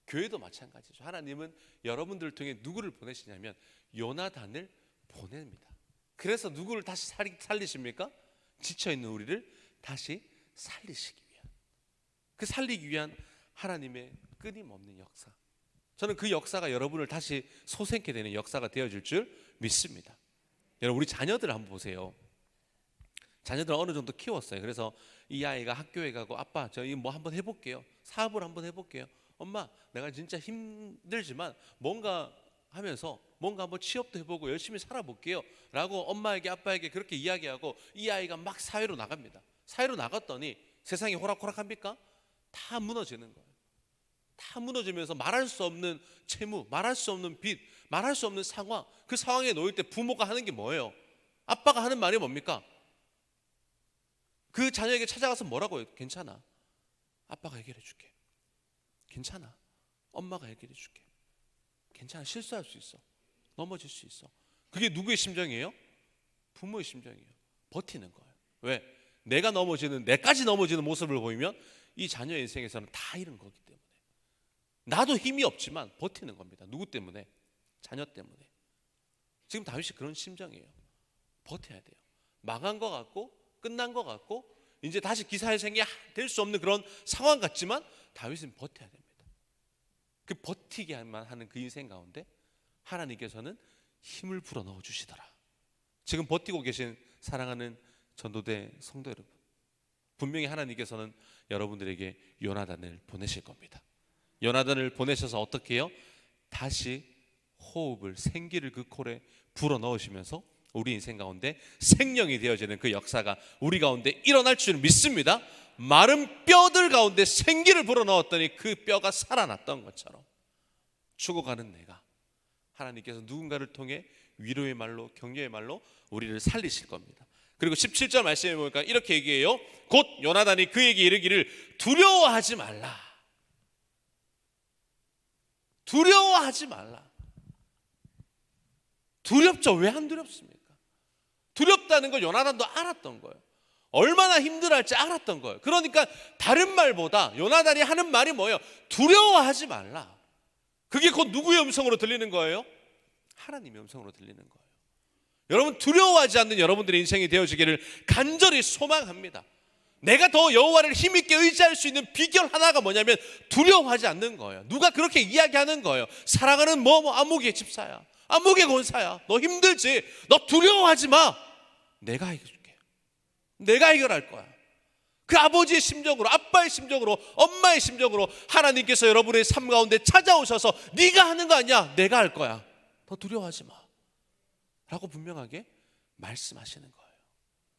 [SPEAKER 1] 교회도 마찬가지죠. 하나님은 여러분들을 통해 누구를 보내시냐면 요나단을 보냅니다. 그래서 누구를 다시 살리십니까? 지쳐있는 우리를 다시 살리시기 위한, 그 살리기 위한 하나님의 끊임없는 역사. 저는 그 역사가 여러분을 다시 소생케 되는 역사가 되어질 줄 믿습니다. 여러분, 우리 자녀들 한번 보세요. 자녀들 어느 정도 키웠어요. 그래서 이 아이가 학교에 가고, 아빠 저희 뭐 한번 해볼게요, 사업을 한번 해볼게요. 엄마, 내가 진짜 힘들지만 뭔가 하면서 뭔가 한번 취업도 해보고 열심히 살아볼게요 라고 엄마에게 아빠에게 그렇게 이야기하고 이 아이가 막 사회로 나갑니다. 사회로 나갔더니 세상이 호락호락합니까? 다 무너지는 거예요. 다 무너지면서 말할 수 없는 채무, 말할 수 없는 빚, 말할 수 없는 상황. 그 상황에 놓일 때 부모가 하는 게 뭐예요? 아빠가 하는 말이 뭡니까? 그 자녀에게 찾아가서 뭐라고 해요? 괜찮아, 아빠가 해결해 줄게. 괜찮아, 엄마가 해결해 줄게. 괜찮아, 실수할 수 있어, 넘어질 수 있어. 그게 누구의 심정이에요? 부모의 심정이에요. 버티는 거예요. 왜? 내가 넘어지는, 내까지 넘어지는 모습을 보이면 이 자녀 인생에서는 다 잃은 거기 때문에 나도 힘이 없지만 버티는 겁니다. 누구 때문에? 자녀 때문에. 지금 다윗이 그런 심정이에요. 버텨야 돼요. 망한 것 같고 끝난 것 같고 이제 다시 기사회생이 될 수 없는 그런 상황 같지만 다윗은 버텨야 됩니다. 그 버티게만 하는 그 인생 가운데 하나님께서는 힘을 불어 넣어 주시더라. 지금 버티고 계신 사랑하는 전도대 성도 여러분, 분명히 하나님께서는 여러분들에게 요나단을 보내실 겁니다. 요나단을 보내셔서 어떻게 해요? 다시 호흡을, 생기를 그 콜에 불어 넣으시면서 우리 인생 가운데 생명이 되어지는 그 역사가 우리 가운데 일어날 줄 믿습니다. 마른 뼈들 가운데 생기를 불어넣었더니 그 뼈가 살아났던 것처럼 죽어가는 내가, 하나님께서 누군가를 통해 위로의 말로, 격려의 말로 우리를 살리실 겁니다. 그리고 17절 말씀에 보니까 이렇게 얘기해요. 곧 요나단이 그에게 이르기를 두려워하지 말라. 두려워하지 말라. 두렵죠. 왜 안 두렵습니까? 두렵다는 걸 요나단도 알았던 거예요. 얼마나 힘들어할지 알았던 거예요. 그러니까 다른 말보다 요나단이 하는 말이 뭐예요? 두려워하지 말라. 그게 곧 누구의 음성으로 들리는 거예요? 하나님의 음성으로 들리는 거예요. 여러분, 두려워하지 않는 여러분들의 인생이 되어지기를 간절히 소망합니다. 내가 더 여호와를 힘있게 의지할 수 있는 비결 하나가 뭐냐면 두려워하지 않는 거예요. 누가 그렇게 이야기하는 거예요. 사랑하는 아무개 집사야, 아무개 권사야, 너 힘들지? 너 두려워하지 마. 내가 해결할게. 내가 해결할 거야. 그 아버지의 심정으로, 아빠의 심정으로, 엄마의 심정으로 하나님께서 여러분의 삶 가운데 찾아오셔서 네가 하는 거 아니야, 내가 할 거야, 더 두려워하지 마 라고 분명하게 말씀하시는 거예요.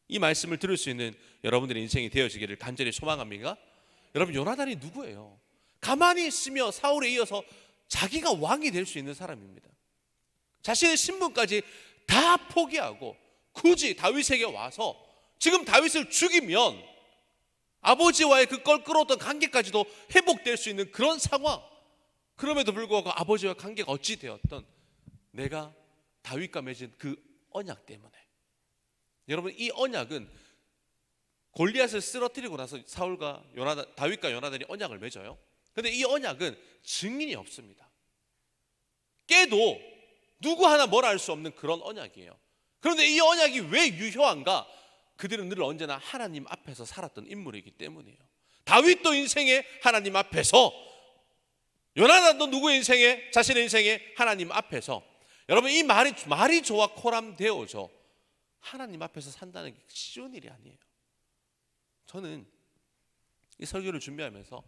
[SPEAKER 1] 이 말씀을 들을 수 있는 여러분들의 인생이 되어지기를 간절히 소망합니다. 여러분, 요나단이 누구예요? 가만히 있으며 사울에 이어서 자기가 왕이 될 수 있는 사람입니다. 자신의 신분까지 다 포기하고 굳이 다윗에게 와서 지금 다윗을 죽이면 아버지와의 그 껄끄러웠던 관계까지도 회복될 수 있는 그런 상황. 그럼에도 불구하고 아버지와 관계가 어찌 되었던 내가 다윗과 맺은 그 언약 때문에, 여러분, 이 언약은 골리앗을 쓰러뜨리고 나서 다윗과 요나단이 언약을 맺어요. 근데 이 언약은 증인이 없습니다. 깨도 누구 하나 뭐라 할 수 없는 그런 언약이에요. 그런데 이 언약이 왜 유효한가? 그들은 늘 언제나 하나님 앞에서 살았던 인물이기 때문이에요. 다윗도 인생에 하나님 앞에서, 요나단도 누구의 인생에? 자신의 인생에 하나님 앞에서. 여러분, 이 말이 좋아 코람되어져 하나님 앞에서 산다는 게 쉬운 일이 아니에요. 저는 이 설교를 준비하면서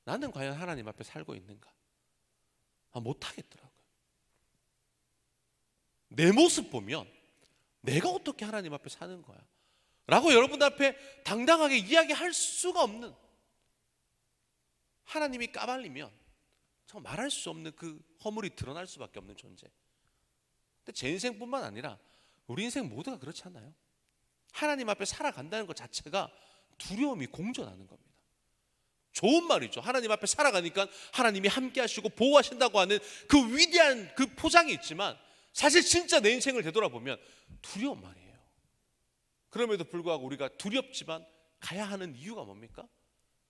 [SPEAKER 1] 나는 과연 하나님 앞에 살고 있는가? 못하겠더라고요. 내 모습 보면 내가 어떻게 하나님 앞에 사는 거야? 라고 여러분 앞에 당당하게 이야기할 수가 없는, 하나님이 까발리면 정말 말할 수 없는 그 허물이 드러날 수밖에 없는 존재. 근데 제 인생뿐만 아니라 우리 인생 모두가 그렇지 않나요? 하나님 앞에 살아간다는 것 자체가 두려움이 공존하는 겁니다. 좋은 말이죠. 하나님 앞에 살아가니까 하나님이 함께 하시고 보호하신다고 하는 그 위대한 그 포장이 있지만 사실 진짜 내 인생을 되돌아보면 두려운 말이에요. 그럼에도 불구하고 우리가 두렵지만 가야 하는 이유가 뭡니까?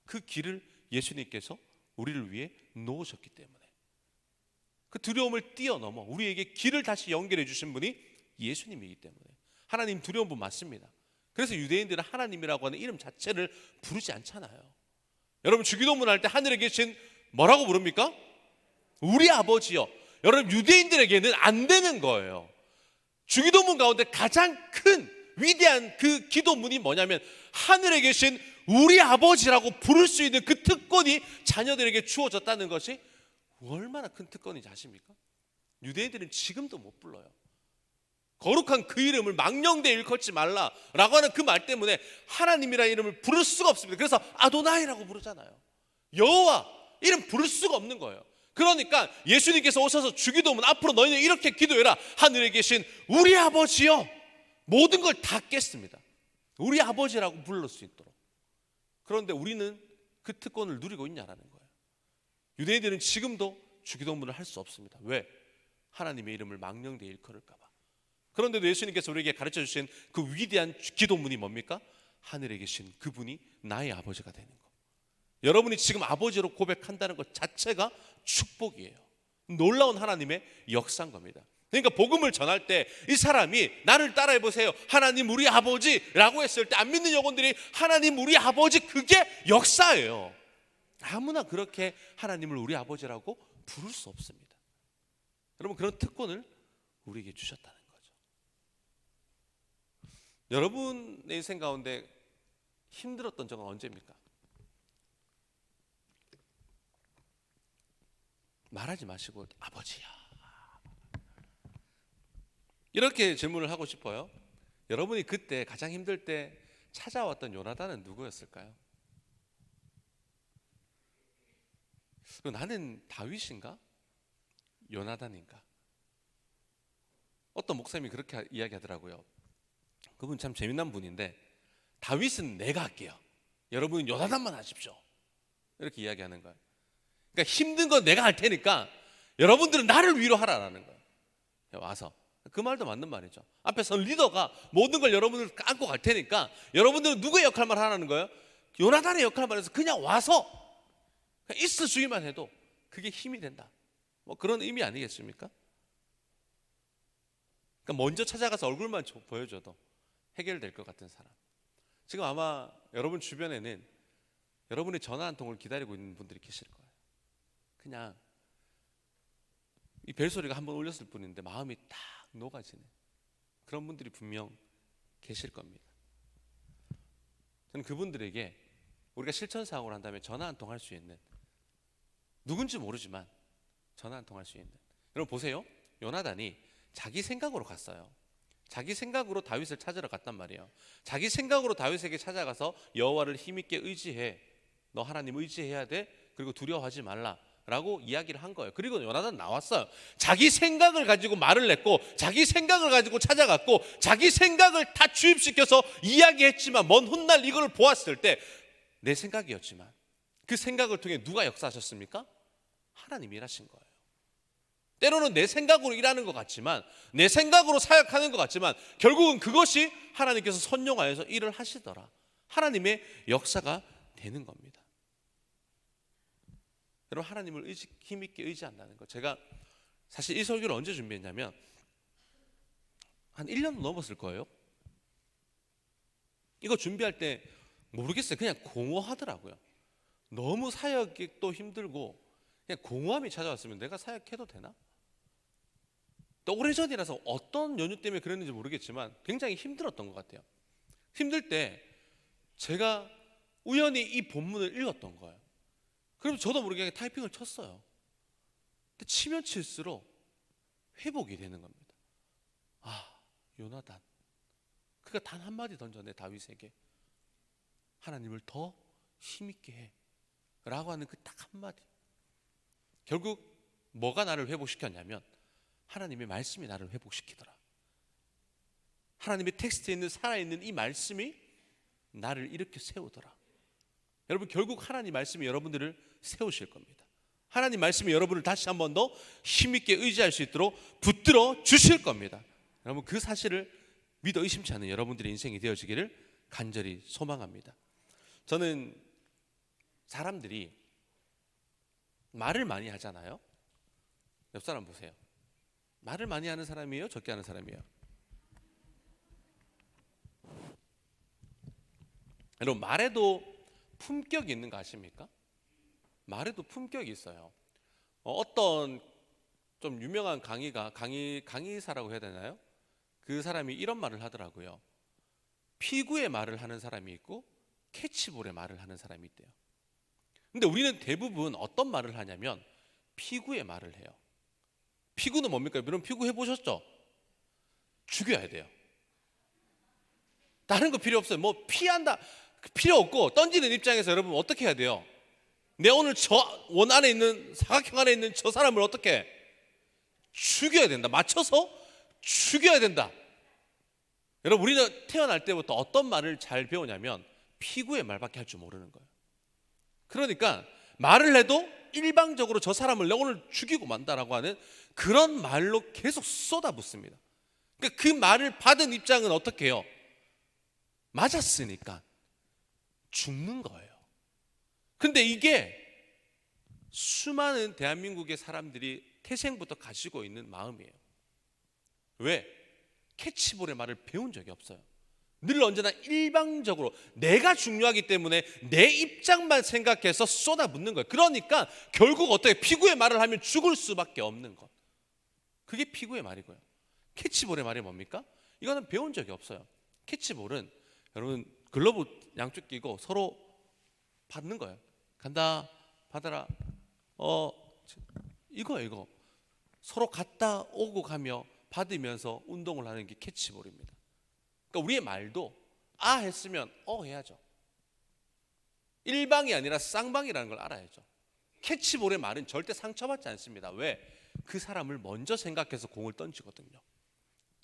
[SPEAKER 1] 그 길을 예수님께서 우리를 위해 놓으셨기 때문에, 그 두려움을 뛰어넘어 우리에게 길을 다시 연결해 주신 분이 예수님이기 때문에. 하나님 두려운 분 맞습니다. 그래서 유대인들은 하나님이라고 하는 이름 자체를 부르지 않잖아요. 여러분, 주기도문 할 때 하늘에 계신 뭐라고 부릅니까? 우리 아버지요. 여러분, 유대인들에게는 안 되는 거예요. 주기도문 가운데 가장 큰 위대한 그 기도문이 뭐냐면 하늘에 계신 우리 아버지라고 부를 수 있는 그 특권이 자녀들에게 주어졌다는 것이 얼마나 큰 특권인지 아십니까? 유대인들은 지금도 못 불러요. 거룩한 그 이름을 망령되이 일컫지 말라라고 하는 그 말 때문에 하나님이라는 이름을 부를 수가 없습니다. 그래서 아도나이라고 부르잖아요. 여호와 이름 부를 수가 없는 거예요. 그러니까 예수님께서 오셔서 주기도문 앞으로 너희는 이렇게 기도해라. 하늘에 계신 우리 아버지여, 모든 걸 다 깼습니다. 우리 아버지라고 부를 수 있도록. 그런데 우리는 그 특권을 누리고 있냐라는 거예요. 유대인들은 지금도 주기도문을 할 수 없습니다. 왜? 하나님의 이름을 망령되이 일컬을까 봐. 그런데도 예수님께서 우리에게 가르쳐 주신 그 위대한 기도문이 뭡니까? 하늘에 계신 그분이 나의 아버지가 되는 것. 여러분이 지금 아버지로 고백한다는 것 자체가 축복이에요. 놀라운 하나님의 역사인 겁니다. 그러니까 복음을 전할 때 이 사람이 나를 따라해 보세요, 하나님 우리 아버지라고 했을 때 안 믿는 영혼들이 하나님 우리 아버지, 그게 역사예요. 아무나 그렇게 하나님을 우리 아버지라고 부를 수 없습니다. 여러분, 그런 특권을 우리에게 주셨다는 거죠. 여러분의 인생 가운데 힘들었던 적은 언제입니까? 말하지 마시고 아버지야 이렇게 질문을 하고 싶어요. 여러분이 그때 가장 힘들 때 찾아왔던 요나단은 누구였을까요? 나는 다윗인가? 요나단인가? 어떤 목사님이 그렇게 이야기하더라고요. 그분 참 재미난 분인데, 다윗은 내가 할게요, 여러분은 요나단만 하십시오, 이렇게 이야기하는 거예요. 그러니까 힘든 건 내가 할 테니까 여러분들은 나를 위로하라라는 거예요. 와서 그 말도 맞는 말이죠. 앞에 선 리더가 모든 걸 여러분을 안고 갈 테니까 여러분들은 누구의 역할만 하라는 거예요? 요나단의 역할만 해서 그냥 와서 그냥 있어 주기만 해도 그게 힘이 된다, 뭐 그런 의미 아니겠습니까? 그러니까 먼저 찾아가서 얼굴만 보여줘도 해결될 것 같은 사람. 지금 아마 여러분 주변에는 여러분의 전화 한 통을 기다리고 있는 분들이 계실 거예요. 그냥 이 벨소리가 한번 울렸을 뿐인데 마음이 딱 녹아지는 그런 분들이 분명 계실 겁니다. 저는 그분들에게 우리가 실천사항으로 한다면 전화 한 통 할 수 있는, 누군지 모르지만 전화 한 통 할 수 있는. 여러분 보세요. 요나단이 자기 생각으로 갔어요. 자기 생각으로 다윗을 찾으러 갔단 말이에요. 자기 생각으로 다윗에게 찾아가서 여호와를 힘있게 의지해, 너 하나님 의지해야 돼, 그리고 두려워하지 말라 라고 이야기를 한 거예요. 그리고 요나단 나왔어요. 자기 생각을 가지고 말을 냈고, 자기 생각을 가지고 찾아갔고, 자기 생각을 다 주입시켜서 이야기했지만 먼 훗날 이걸 보았을 때 내 생각이었지만 그 생각을 통해 누가 역사하셨습니까? 하나님이 일하신 거예요. 때로는 내 생각으로 일하는 것 같지만, 내 생각으로 사역하는 것 같지만 결국은 그것이 하나님께서 선용하여서 일을 하시더라. 하나님의 역사가 되는 겁니다. 여러분, 하나님을 힘있게 의지한다는 것. 제가 사실 이 설교를 언제 준비했냐면 한 1년 넘었을 거예요. 이거 준비할 때 모르겠어요. 그냥 공허하더라고요. 너무 사역도 힘들고 그냥 공허함이 찾아왔으면 내가 사역해도 되나? 또 오래전이라서 어떤 연유 때문에 그랬는지 모르겠지만 굉장히 힘들었던 것 같아요. 힘들 때 제가 우연히 이 본문을 읽었던 거예요. 그럼 저도 모르게 타이핑을 쳤어요. 근데 치면 칠수록 회복이 되는 겁니다. 아, 요나단, 그가 단 한마디 던져내 다윗에게 하나님을 더 힘있게 해 라고 하는 그 딱 한마디. 결국 뭐가 나를 회복시켰냐면 하나님의 말씀이 나를 회복시키더라. 하나님의 텍스트에 있는 살아있는 이 말씀이 나를 이렇게 세우더라. 여러분, 결국 하나님 말씀이 여러분들을 세우실 겁니다. 하나님 말씀이 여러분을 다시 한 번 더 힘있게 의지할 수 있도록 붙들어 주실 겁니다. 여러분, 그 사실을 믿어 의심치 않는 여러분들의 인생이 되어지기를 간절히 소망합니다. 저는 사람들이 말을 많이 하잖아요. 옆 사람 보세요. 말을 많이 하는 사람이에요? 적게 하는 사람이에요? 여러분, 말에도 품격이 있는 거 아십니까? 말에도 품격이 있어요. 어떤 좀 유명한 강의사라고 해야 되나요? 그 사람이 이런 말을 하더라고요. 피구의 말을 하는 사람이 있고 캐치볼의 말을 하는 사람이 있대요. 근데 우리는 대부분 어떤 말을 하냐면 피구의 말을 해요. 피구는 뭡니까? 여러분, 피구 해보셨죠? 죽여야 돼요. 다른 거 필요 없어요. 뭐 피한다 필요 없고, 던지는 입장에서 여러분 어떻게 해야 돼요? 내 오늘 저 원 안에 있는 사각형 안에 있는 저 사람을 어떻게 죽여야 된다. 맞춰서 죽여야 된다. 여러분, 우리는 태어날 때부터 어떤 말을 잘 배우냐면 피구의 말밖에 할 줄 모르는 거예요. 그러니까 말을 해도 일방적으로 저 사람을 내 오늘 죽이고 만다라고 하는 그런 말로 계속 쏟아붓습니다. 그러니까 그 말을 받은 입장은 어떻게 해요? 맞았으니까 죽는 거예요. 근데 이게 수많은 대한민국의 사람들이 태생부터 가지고 있는 마음이에요. 왜? 캐치볼의 말을 배운 적이 없어요. 늘 언제나 일방적으로 내가 중요하기 때문에 내 입장만 생각해서 쏟아붓는 거예요. 그러니까 결국 어떻게 피구의 말을 하면 죽을 수밖에 없는 것. 그게 피구의 말이고요. 캐치볼의 말이 뭡니까? 이거는 배운 적이 없어요. 캐치볼은 여러분 글러브 양쪽 끼고 서로 받는 거예요. 간다, 받아라. 이거 서로 갔다 오고 가며 받으면서 운동을 하는 게 캐치볼입니다. 그러니까 우리의 말도 아 했으면 해야죠. 일방이 아니라 쌍방이라는 걸 알아야죠. 캐치볼의 말은 절대 상처받지 않습니다. 왜? 그 사람을 먼저 생각해서 공을 던지거든요.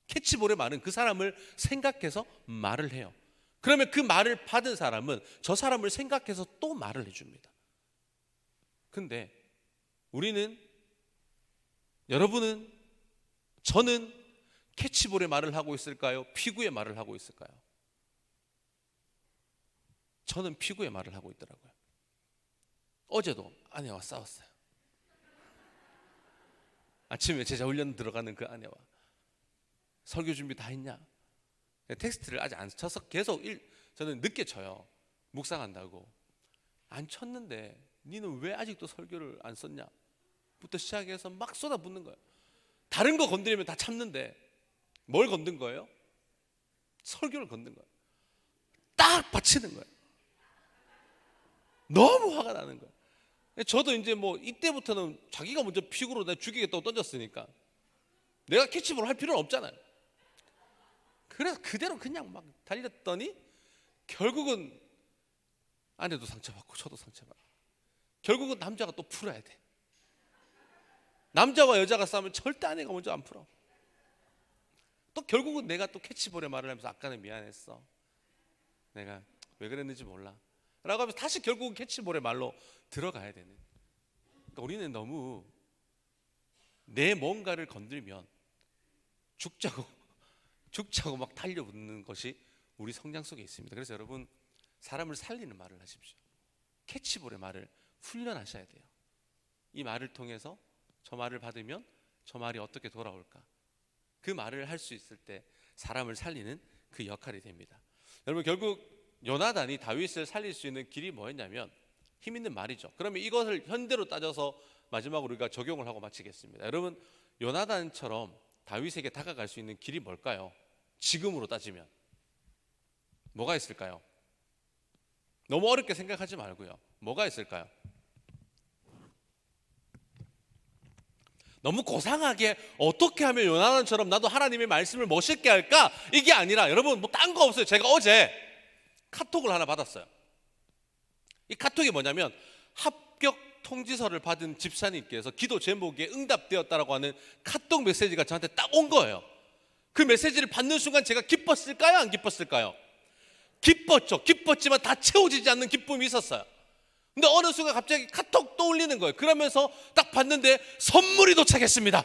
[SPEAKER 1] 캐치볼의 말은 그 사람을 생각해서 말을 해요. 그러면 그 말을 받은 사람은 저 사람을 생각해서 또 말을 해줍니다. 근데 우리는, 여러분은, 저는 캐치볼의 말을 하고 있을까요? 피구의 말을 하고 있을까요? 저는 피구의 말을 하고 있더라고요. 어제도 아내와 싸웠어요. 아침에 제자 훈련 들어가는 그 아내와 설교 준비 다 했냐? 텍스트를 아직 안 쳐서 계속 저는 늦게 쳐요. 묵상한다고. 안 쳤는데 니는 왜 아직도 설교를 안 썼냐? 부터 시작해서 막 쏟아붓는 거예요. 다른 거 건드리면 다 참는데 뭘 건든 거예요? 설교를 건든 거예요. 딱 받치는 거예요. 너무 화가 나는 거예요. 저도 이제 뭐 이때부터는 자기가 먼저 픽으로 내가 죽이겠다고 던졌으니까 내가 캐치볼 할 필요는 없잖아요. 그래서 그대로 그냥 막 달렸더니 결국은 아내도 상처받고 저도 상처받고 결국은 남자가 또 풀어야 돼. 남자와 여자가 싸우면 절대 아내가 먼저 안 풀어. 또 결국은 내가 또 캐치볼의 말을 하면서 아까는 미안했어, 내가 왜 그랬는지 몰라 라고 하면서 다시 결국은 캐치볼의 말로 들어가야 되는. 그러니까 우리는 너무 내 뭔가를 건들면 죽자고 막 달려붙는 것이 우리 성장 속에 있습니다. 그래서 여러분, 사람을 살리는 말을 하십시오. 캐치볼의 말을 훈련하셔야 돼요. 이 말을 통해서 저 말을 받으면 저 말이 어떻게 돌아올까, 그 말을 할 수 있을 때 사람을 살리는 그 역할이 됩니다. 여러분, 결국 요나단이 다윗을 살릴 수 있는 길이 뭐였냐면 힘 있는 말이죠. 그러면 이것을 현대로 따져서 마지막으로 우리가 적용을 하고 마치겠습니다. 여러분, 요나단처럼 다윗에게 다가갈 수 있는 길이 뭘까요? 지금으로 따지면 뭐가 있을까요? 너무 어렵게 생각하지 말고요. 뭐가 있을까요? 너무 고상하게 어떻게 하면 요나단처럼 나도 하나님의 말씀을 멋있게 할까? 이게 아니라 여러분, 뭐 딴 거 없어요. 제가 어제 카톡을 하나 받았어요. 이 카톡이 뭐냐면 합격 통지서를 받은 집사님께서 기도 제목에 응답되었다라고 하는 카톡 메시지가 저한테 딱 온 거예요. 그 메시지를 받는 순간 제가 기뻤을까요? 안 기뻤을까요? 기뻤죠. 기뻤지만 다 채워지지 않는 기쁨이 있었어요. 근데 어느 순간 갑자기 카톡 떠올리는 거예요. 그러면서 딱 봤는데 선물이 도착했습니다.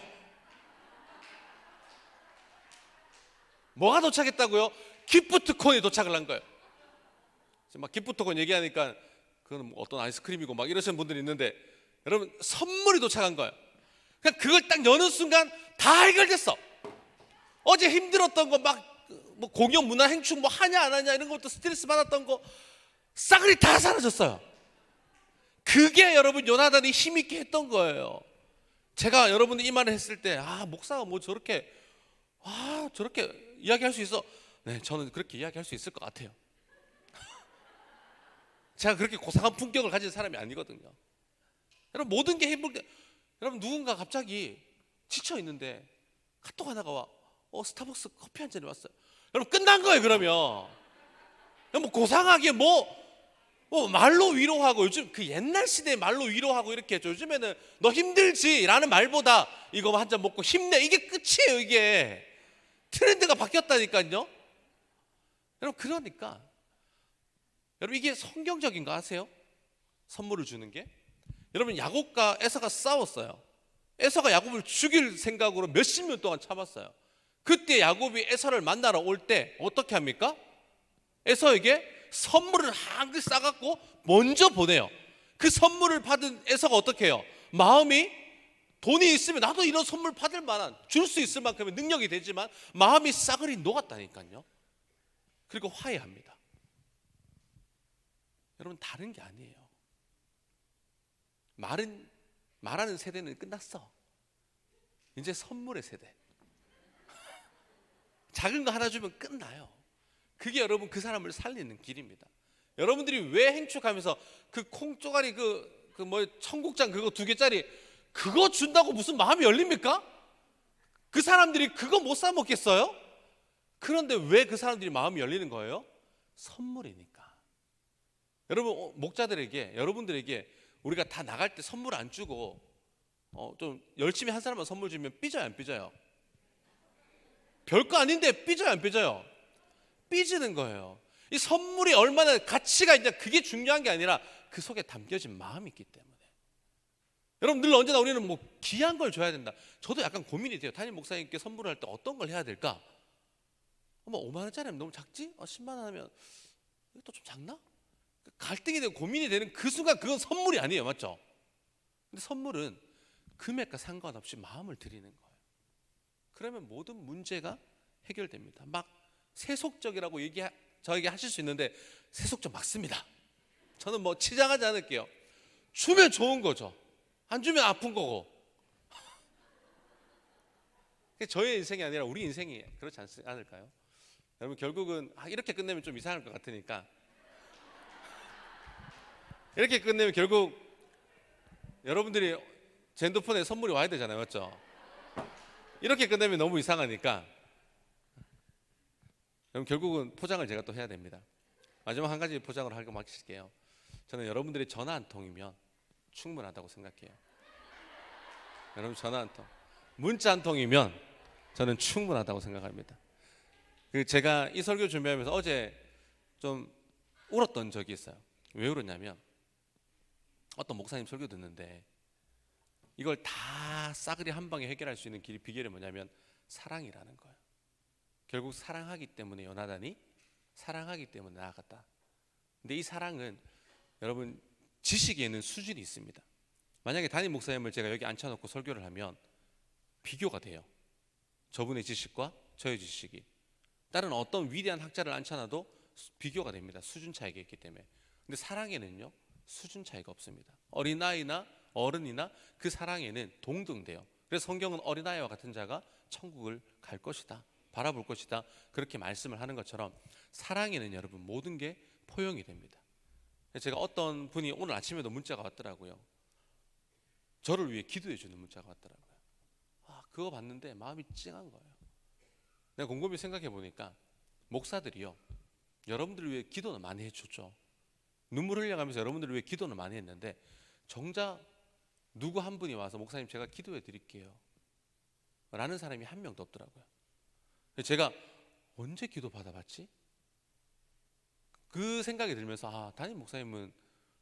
[SPEAKER 1] 뭐가 도착했다고요? 기프트콘이 도착을 한 거예요. 막 기프트콘 얘기하니까 그건 뭐 어떤 아이스크림이고 막 이러시는 분들이 있는데, 여러분, 선물이 도착한 거예요. 그냥 그걸 딱 여는 순간 다 해결됐어. 어제 힘들었던 거 막 뭐 공연 문화 행축 뭐 하냐 안 하냐 이런 것도 스트레스 받았던 거 싸그리 다 사라졌어요. 그게 여러분 요나단이 힘있게 했던 거예요. 제가 여러분이 이 말을 했을 때, 아, 목사가 뭐 저렇게 이야기할 수 있어? 네, 저는 그렇게 이야기할 수 있을 것 같아요. 제가 그렇게 고상한 품격을 가진 사람이 아니거든요. 여러분, 모든 게 힘들 때, 여러분, 누군가 갑자기 지쳐 있는데 카톡 하나가 와, 스타벅스 커피 한 잔이 왔어요. 여러분, 끝난 거예요. 그러면 뭐 고상하게 뭐 말로 위로하고, 요즘 그 옛날 시대의 말로 위로하고 이렇게 했죠. 요즘에는 너 힘들지라는 말보다 이거 한 잔 먹고 힘내, 이게 끝이에요. 이게 트렌드가 바뀌었다니까요. 여러분, 그러니까 여러분, 이게 성경적인 거 아세요? 선물을 주는 게. 여러분, 야곱과 에서가 싸웠어요. 에서가 야곱을 죽일 생각으로 몇십 년 동안 참았어요. 그때 야곱이 에서를 만나러 올 때 어떻게 합니까? 에서에게 선물을 한 그릇 싸갖고 먼저 보내요. 그 선물을 받은 에서가 어떻게 해요? 마음이, 돈이 있으면 나도 이런 선물 받을 만한, 줄 수 있을 만큼의 능력이 되지만 마음이 싸그리 녹았다니까요. 그리고 화해합니다. 여러분, 다른 게 아니에요. 말하는 세대는 끝났어. 이제 선물의 세대. 작은 거 하나 주면 끝나요. 그게 여러분 그 사람을 살리는 길입니다. 여러분들이 왜 행축하면서 그 콩조가리 그 뭐 청국장 그거 2개짜리 그거 준다고 무슨 마음이 열립니까? 그 사람들이 그거 못 사 먹겠어요? 그런데 왜 그 사람들이 마음이 열리는 거예요? 선물이니까. 여러분, 목자들에게, 여러분들에게 우리가 다 나갈 때 선물 안 주고 좀 열심히 한 사람만 선물 주면 삐져요, 안 삐져요? 별거 아닌데 삐져요, 안 삐져요? 삐지는 거예요. 이 선물이 얼마나 가치가 있냐, 그게 중요한 게 아니라 그 속에 담겨진 마음이 있기 때문에. 여러분, 늘 언제나 우리는 뭐 귀한 걸 줘야 된다. 저도 약간 고민이 돼요. 담임 목사님께 선물을 할 때 어떤 걸 해야 될까? 뭐 5만 원짜리면 너무 작지? 10만 원 하면 이것도 좀 작나? 갈등이 되고 고민이 되는 그 순간, 그건 선물이 아니에요, 맞죠? 근데 선물은 금액과 상관없이 마음을 드리는 거예요. 그러면 모든 문제가 해결됩니다. 막 세속적이라고 저에게 하실 수 있는데 세속적 맞습니다. 저는 뭐 치장하지 않을게요. 주면 좋은 거죠. 안 주면 아픈 거고. 저의 인생이 아니라 우리 인생이 그렇지 않을까요? 여러분, 결국은 이렇게 끝내면 좀 이상할 것 같으니까 이렇게 끝내면 결국 여러분들이 제 핸드폰에 선물이 와야 되잖아요, 맞죠? 이렇게 끝내면 너무 이상하니까 그럼 결국은 포장을 제가 또 해야 됩니다. 마지막 한 가지 포장을 하고 마칠게요. 저는 여러분들의 전화 한 통이면 충분하다고 생각해요. 여러분 전화 한 통, 문자 한 통이면 저는 충분하다고 생각합니다. 제가 이 설교 준비하면서 어제 좀 울었던 적이 있어요. 왜 울었냐면 어떤 목사님 설교 듣는데 이걸 다 싸그리 한 방에 해결할 수 있는 비결이 뭐냐면 사랑이라는 거예요. 결국 사랑하기 때문에 요나단이 사랑하기 때문에 나아갔다. 근데 이 사랑은 여러분 지식에는 수준이 있습니다. 만약에 담임 목사님을 제가 여기 앉혀놓고 설교를 하면 비교가 돼요. 저분의 지식과 저의 지식이. 다른 어떤 위대한 학자를 앉혀놔도 비교가 됩니다. 수준 차이가 있기 때문에. 근데 사랑에는요 수준 차이가 없습니다. 어린아이나 어른이나 그 사랑에는 동등돼요. 그래서 성경은 어린아이와 같은 자가 천국을 갈 것이다, 바라볼 것이다, 그렇게 말씀을 하는 것처럼 사랑에는 여러분 모든 게 포용이 됩니다. 제가 어떤 분이 오늘 아침에도 문자가 왔더라고요. 저를 위해 기도해 주는 문자가 왔더라고요. 그거 봤는데 마음이 찡한 거예요. 내가 곰곰이 생각해 보니까 목사들이요 여러분들을 위해 기도는 많이 해줬죠. 눈물 흘려가면서 여러분들을 위해 기도는 많이 했는데 정작 누구 한 분이 와서 목사님 제가 기도해 드릴게요 라는 사람이 한 명도 없더라고요. 제가 언제 기도 받아봤지? 그 생각이 들면서 담임 목사님은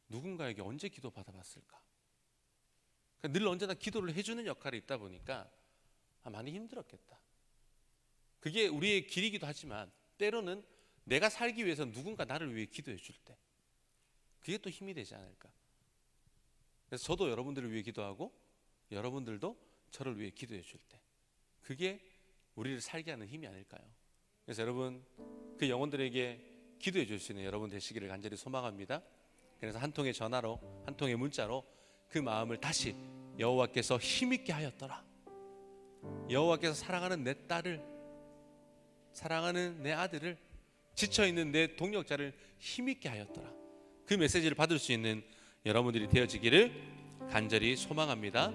[SPEAKER 1] 누군가에게 언제 기도 받아봤을까? 늘 언제나 기도를 해주는 역할이 있다 보니까 많이 힘들었겠다. 그게 우리의 길이기도 하지만 때로는 내가 살기 위해서 누군가 나를 위해 기도해 줄 때 그게 또 힘이 되지 않을까. 그래서 저도 여러분들을 위해 기도하고 여러분들도 저를 위해 기도해 줄 때 그게 우리를 살게 하는 힘이 아닐까요? 그래서 여러분 그 영혼들에게 기도해 줄 수 있는 여러분 되시기를 간절히 소망합니다. 그래서 한 통의 전화로 한 통의 문자로 그 마음을 다시 여호와께서 힘있게 하였더라, 여호와께서 사랑하는 내 딸을, 사랑하는 내 아들을, 지쳐있는 내 동역자를 힘있게 하였더라, 그 메시지를 받을 수 있는 여러분들이 되어지기를 간절히 소망합니다.